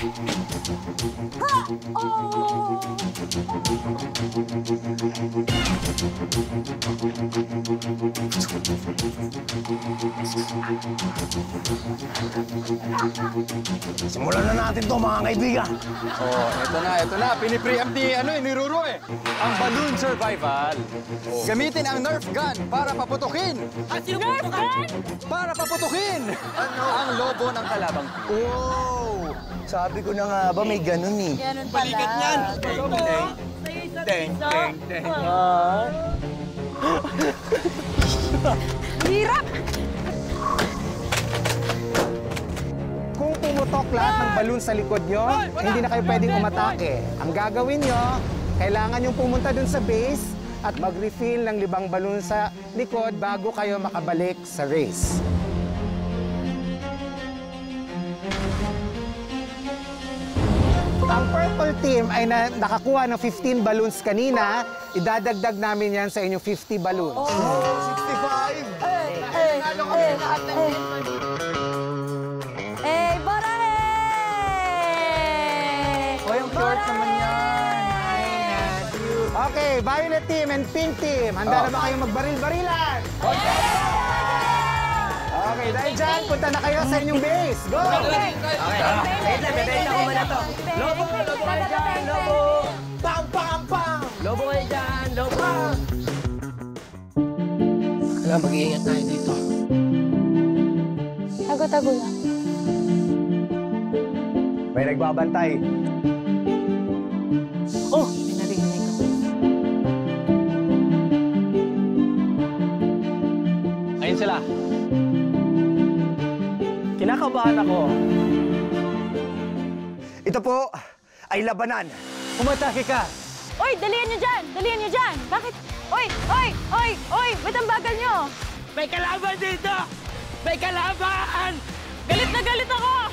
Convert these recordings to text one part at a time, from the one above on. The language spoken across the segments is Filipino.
Simulan na natin to, mga kaibigan. Oh, eto na. Pinipreempt ni Ruro eh. Ang balloon survival. Gamitin ang Nerf gun para paputukin. Nerf gun? Para paputukin ang lobo ng kalabang team. Oh! Sabi ko na nga ba, may ganun eh. Ganun pala. Balikat yan. Teng. Hirap! Kung pumutok lahat ng balloon sa likod nyo, hindi na kayo pwedeng umatake. Ang gagawin nyo, kailangan yung pumunta dun sa base at mag-refill ng 5 balloon sa likod bago kayo makabalik sa race. Ang purple team ay nakakuha ng 15 balloons kanina. Idadagdag namin yan sa inyong 50 balloons. Oh, 65! Borahe! Oh, yung short naman yan. Okay, violet team and pink team. Handa na ba kayong magbaril-barilan? Okay, dahil dyan, punta na kayo sa inyong base. Go! Okay. Bebenta ko muna to. Lobo kayo dyan, lobo. Pam, pam, pam! Lobo kayo dyan, lobo. Kaya mag-iingat tayo dito. Tago-tago lang. May nagbabantay. Oh, may narinig ako. Ayun sila. Kinakabahan ako. Ito po ay labanan. Umatake ka. Oy, dalihan nyo dyan! Dalihan nyo dyan! Bakit? Oy! Ba't ang bagal nyo? May kalaban dito! May kalaban! Galit na galit ako!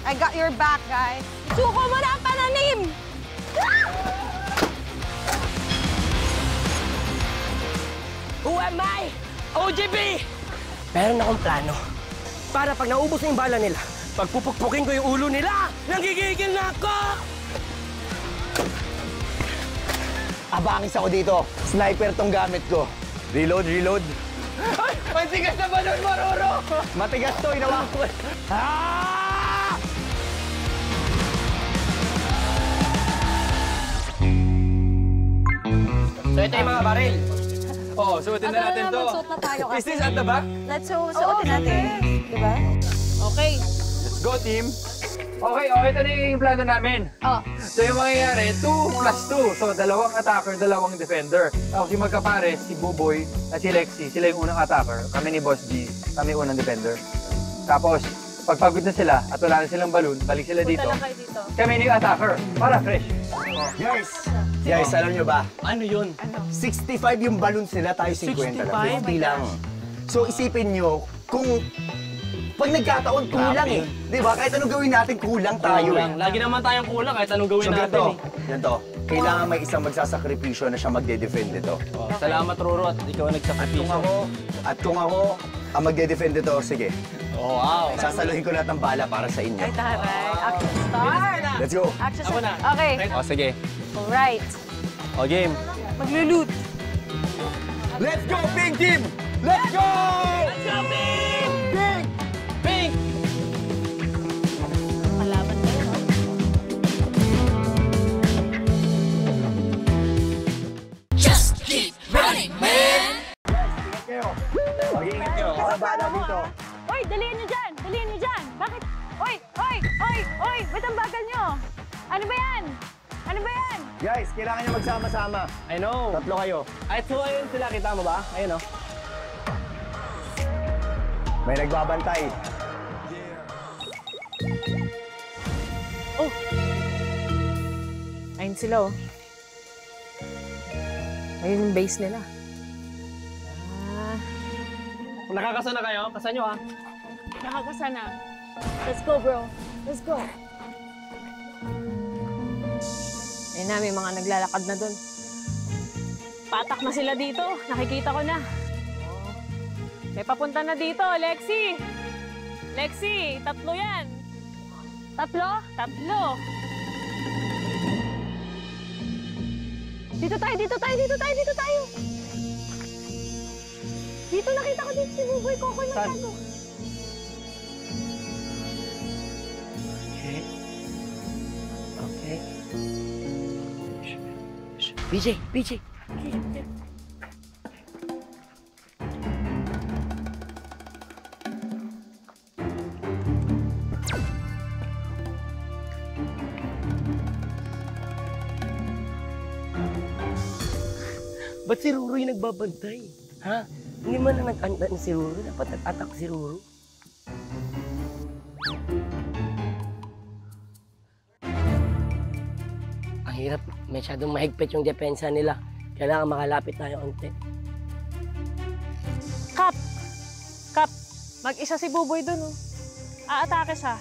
I got your back, guys. Suko mo na ang pananim! Who am I? OGB! Meron akong plano. Para pag naubos na yung bala nila, pagpupukpukin ko yung ulo nila, nanggigigil na ako! Abangis ako dito. Sniper tong gamit ko. Reload. Ay! Matigas na balon mo, Roro! Matigas to, inawa ko. Ah! So ito yung mga baril. Oh, suotin na natin to. Magsuot na tayo kasi. Is this at the back? Let's suotin natin. Diba? Okay. Let's go, team. Okay, ito na yung plano namin. So yung mangyayari, 2+2. So 2 attacker, 2 defender. Tapos yung magkapares, si Buboy at si Lexi, sila yung unang attacker. Kami ni Boss G, kami unang defender. Tapos, pag pagod na sila at wala na silang balloon, balik sila dito. Punta lang kayo dito. Kami ni attacker, para fresh. Guys, alam nyo ba? Ano yun? 65 yung balloons nila, tayo 50 lang. 65? 50 lang. So isipin nyo, kung pag nagkataon, kulang eh. Di ba? Kahit anong gawin natin, kulang tayo eh. Lagi naman tayong kulang kahit anong gawin So natin ganito, kailangan may isang magsasakripisyo na siya magde-defend nito. Salamat, Roro, at ikaw ang nagsakripisyo. At kung ako ang magde-defend ito, sige. Oh, wow. Sasaluhin ko lahat ng bala para sa inyo. Ay, taray. Action start! Let's go! Action Ako start. na. Okay. Oh, sige. Alright. O, game. Magluluto. Let's go, Pink Team! Let's go! Let's go, Pink! Pink! Pink! Kalaban kayo, no? Just keep running, man! Mag-iingat kayo. Bala dito. Oy, dalihan nyo dyan! Dalihan nyo dyan! Bakit? Oy! Ba't ang bagal nyo? Ano ba yan? Ano ba yan? Guys, kailangan nyo magsama-sama. I know. Tatlo kayo. Ay, so ayun sila, kita mo ba? Ayun, oh. May nagbabantay. Oh! Ayun sila, oh. Ayun yung base nila. Kung nakakasana kayo, kasan nyo, ha? Nakakasana. Let's go, bro. Let's go. Ayun na, may mga naglalakad na dun. Patak na sila dito. Nakikita ko na. May papunta na dito, Lexi. Lexi, 3 yan. Tatlo? Tatlo. Dito tayo, dito tayo, dito tayo, dito tayo. Dito nakita ko dito si Buboy Kokoy magtago. Okay. Okay. BJ, BJ. Ba't si Ruro yung nagbabantay? Ha? Hindi man na nag-anta na si Ruro. Dapat nag-attack si Ruro. Ang hirap. Masyadong mahigpit yung depensa nila. Kailangan makalapit tayo konti. Kap! Kap! Mag-isa si Buboy dun, oh. Aatake siya.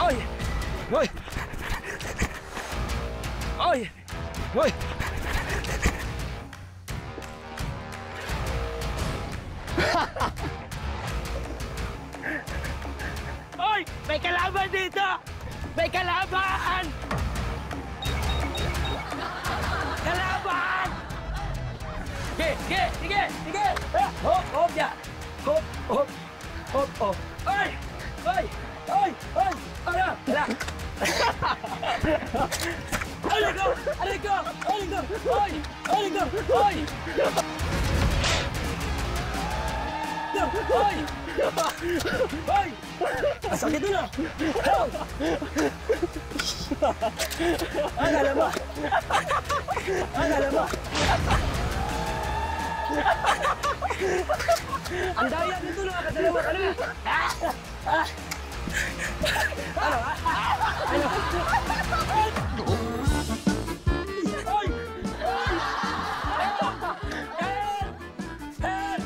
Oy! Oy! Oy! Oy! Oy! May kalaban dito! May kalaban! Kalaban! Sige! Sige! Sige! Sige! Hop! Hop! Ya! Hop! Hop! Hop! Hop! Oy! Oy! Oy! Oy! Ala! Ala! Aray ko! Aray ko! Aray ko! Oy! Aray ko! Oy! Oy! Oy! Ang sakit doon ah! Akala mo! Akala mo! Ang daya dito na! Kasalawa ka na! Ano? Oy! Help! Help!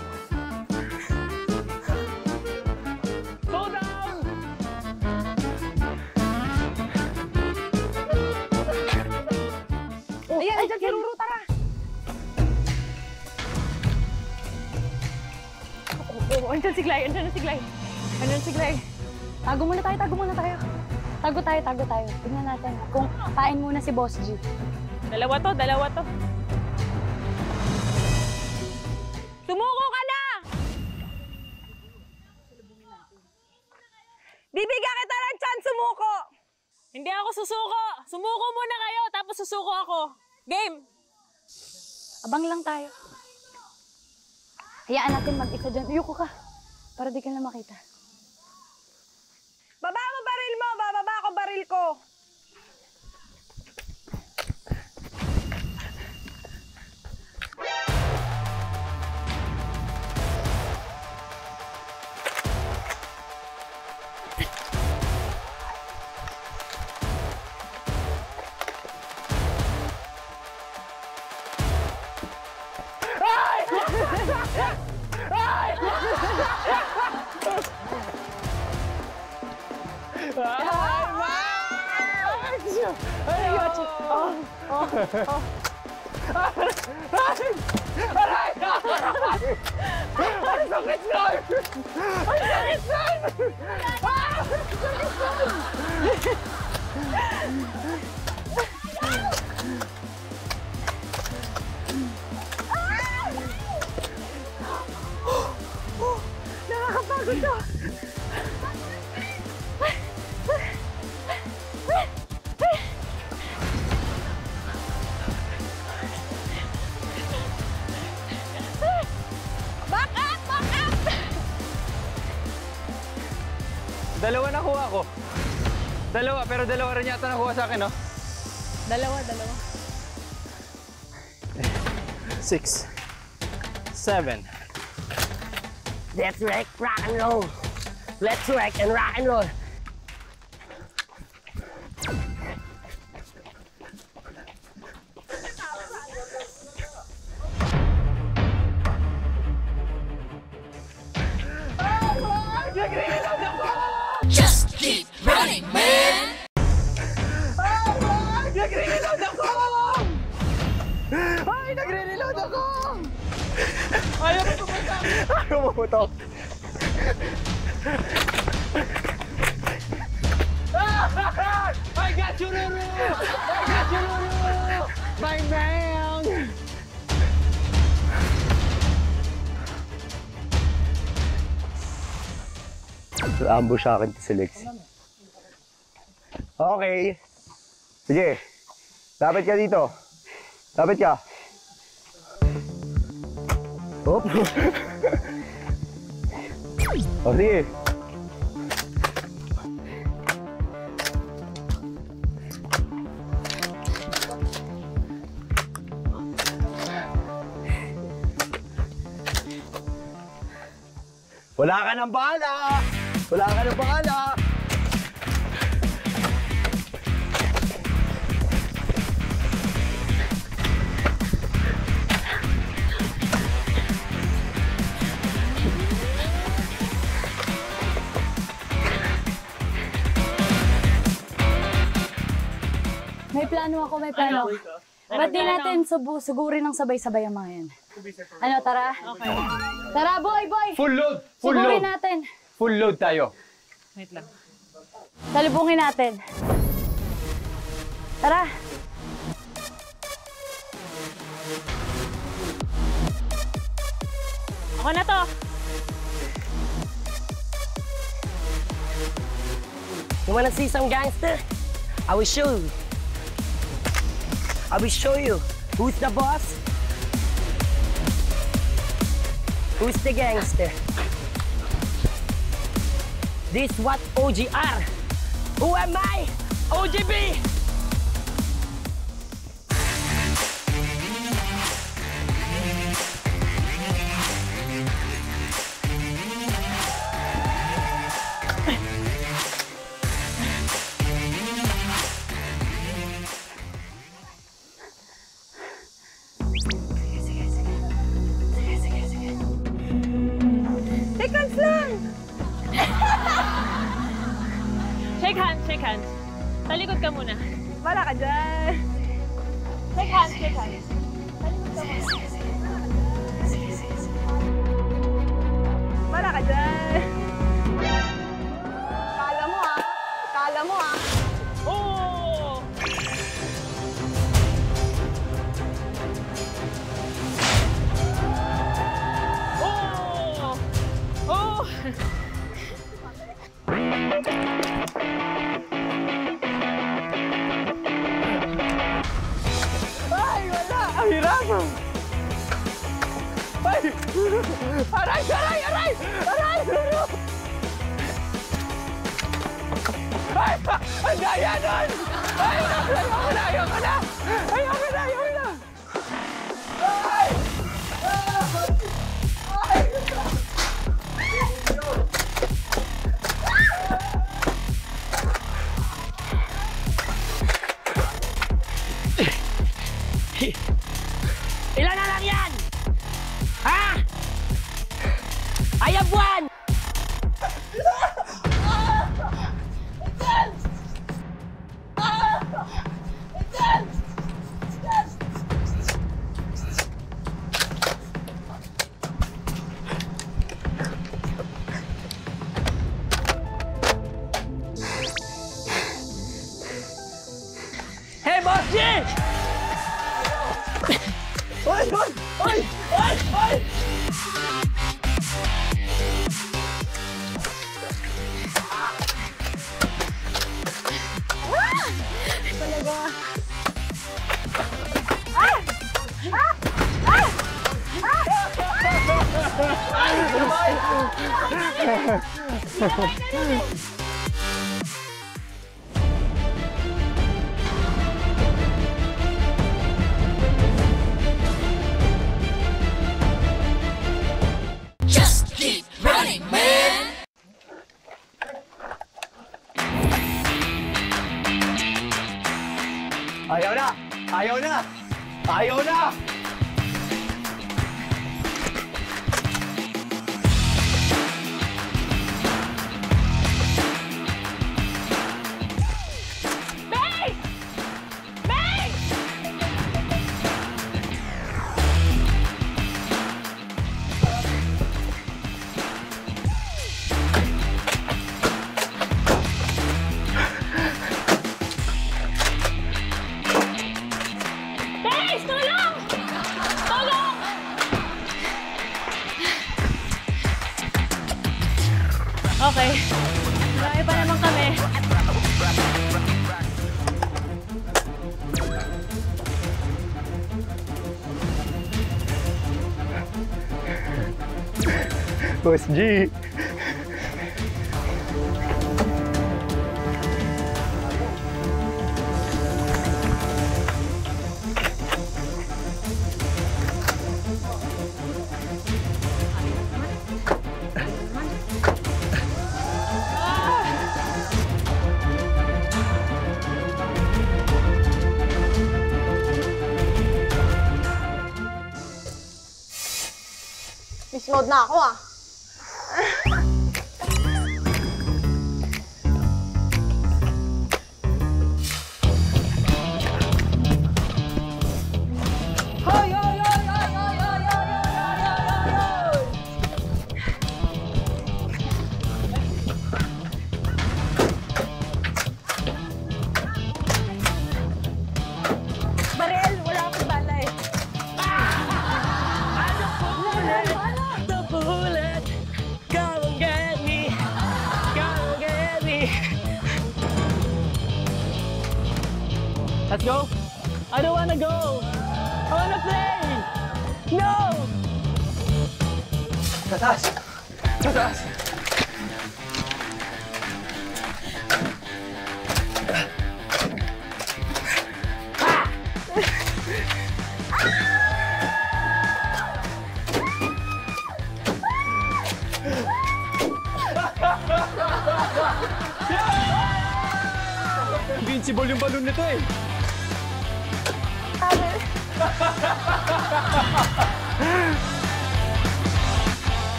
Slow down! Ayan, andyan si Ruro, tara! Oo, andyan si Glay, andyan na si Glay. Andyan si Glay. Tago muna tayo, tago muna tayo. Tago tayo, tago tayo. Tingnan natin kung kain muna si Boss G. Dalawa to, dalawa to. Sumuko ka na! Bibigyan kita ng chance sumuko! Hindi ako susuko! Sumuko muna kayo, tapos susuko ako. Game! Abang lang tayo. Hayaan natin mag-isa dyan. Uyuko ka, para di ka na makita. Baba mo baril mo! Bababa ko baril ko! Nakakapagod to! Back up! Back up! Dalawa nakuha ko. Dalawa, pero dalawa rin yata nakuha sa akin, no? Dalawa, dalawa. 6, 7. Let's wreck, rock and roll. Let's wreck and rock and roll. Just keep running, man. Nagre-reload ako! Ay, nagre-reload ako! Ayaw ko pumunta ako! pumutok. I got you, Ruru! I got you, Ruru! My man! Ambush sa akin si Lexi. Okay. Sige. Lapit ka dito. Lapit ka. Hop. O sige. Wala ka ng bahala! Wala ka ng bahala! May plano ako, may plano. Ba't di natin sugurin ng sabay-sabay ang mga yan? Ano, tara? Okay. Tara, boy! Full load! Full Sugurin load! natin. Full load tayo. Wait lang. Salubungin natin. Tara! Ako na to! You wanna see some gangster? I will show you. I will show you who's the boss, who's the gangster. This what OGR. Who am I? OGB. Shake hands. Talikod ka muna. Wala ka dyan. Shake hands. Talikod ka muna. Wala ka dyan. Kala mo ah. Oh! Oh! Oh! Ang hirap! Ay! Aray! Aray! Ay! Ang daya nun! Ay! Ayoko na! Ay! Ilan na lang yan? Ha? I have one! Hey, Boss G! Oy! Just keep running, man. Ayaw na! Ayaw na! Ayaw na! Boss G. Miss mode na ako ah. Hoy, hoy, hoy, hoy, hoy, hoy, hoy, hoy, hoy, hoy! Barel, wala akong bala eh. The bullet, come and get me, come and get me. Let's go. I don't wanna go. I wanna play. No. Tataas! Tataas! Invincible yung balon nito eh.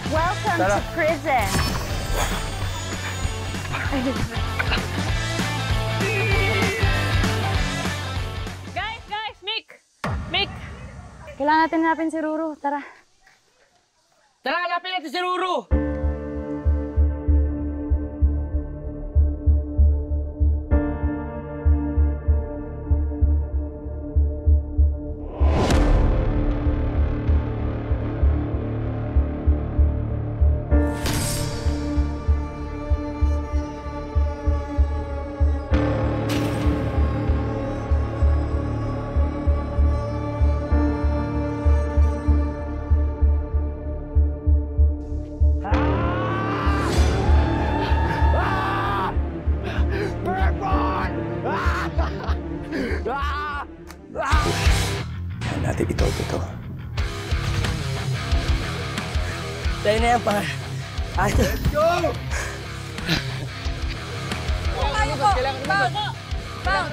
Welcome to prison. Guys! Mick! Kailangan natin hanapin si Ruru. Tara. Tara, hanapin natin si Ruru. Kaya natin ito. Tayo na yan, pa. Let's go! Tayo po! Bound!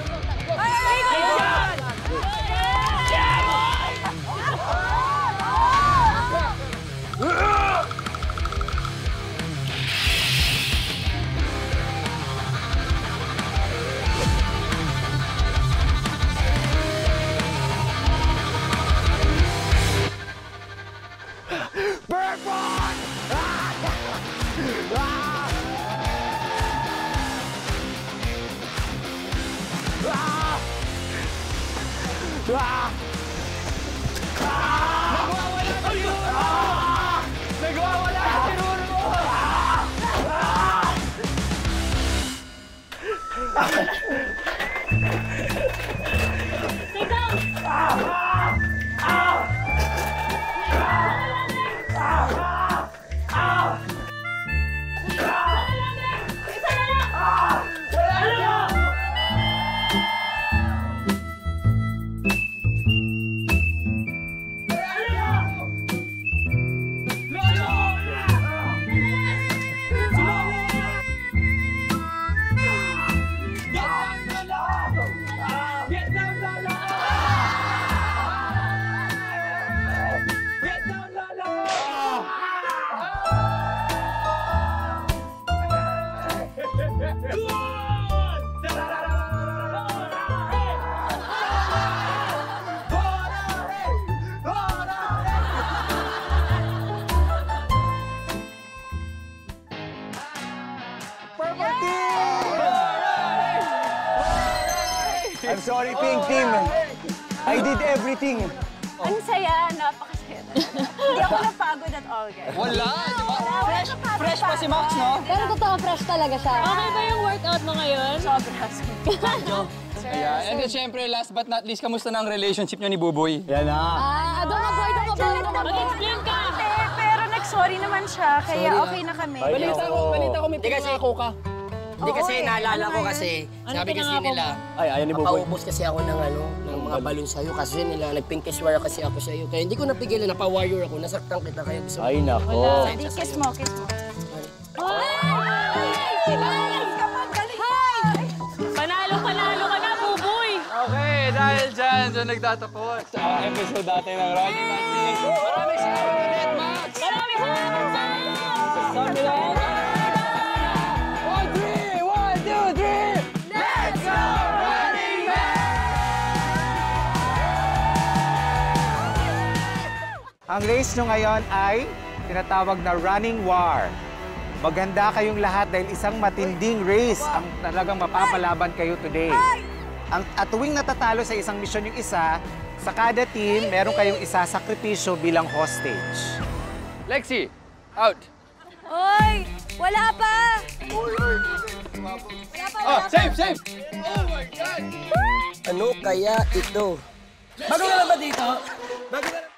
I'm sorry, Pink Team. I did everything. Ang saya, napakasaya. Hindi ako napagod at all, guys. Wala, di ba? Fresh pa si Max, no? Pero totoo, fresh talaga siya. Okay ba yung workout mo ngayon? Sobra. Ayan. And then, syempre, last but not least, kamusta na ang relationship nyo ni Buboy? Yan na. Doon mag-work ako. Mag-explain ka. Pero nag-sorry naman siya, kaya okay na kami. Balita ko may pinangako ka. Hindi kasi naalala ko kasi, sabi kasi nila, Ay, ayaw ni Buboy. papaubos kasi ako ng ng mga balon sa'yo kasi nila, nag-pink swear kasi ako sa'yo. Kaya hindi ko napigilan, napa-warrior ako, nasaktan kita kayo. Gusto Ay, nako. Di, kiss mo, kiss mo. Panalo ka na, Buboy! Okay, dahil dyan nagtatapos ang episode natin ng Running Man Team. Maraming salamat ulit, Max! Maraming salamat sa inyo! Sabi lang. 1, 2, 3! Let's go, Running Man! Ang race nyo ngayon ay tinatawag na Running War. Maganda kayong lahat dahil isang matinding race ang talagang mapapalaban kayo today. At tuwing natatalo sa isang misyon yung isa, sa kada team, meron kayong isasakripisyo bilang hostage. Lexi, out! Oy! Wala pa! Save! Ano kaya ito? Bago ka na ba dito? Bago ka na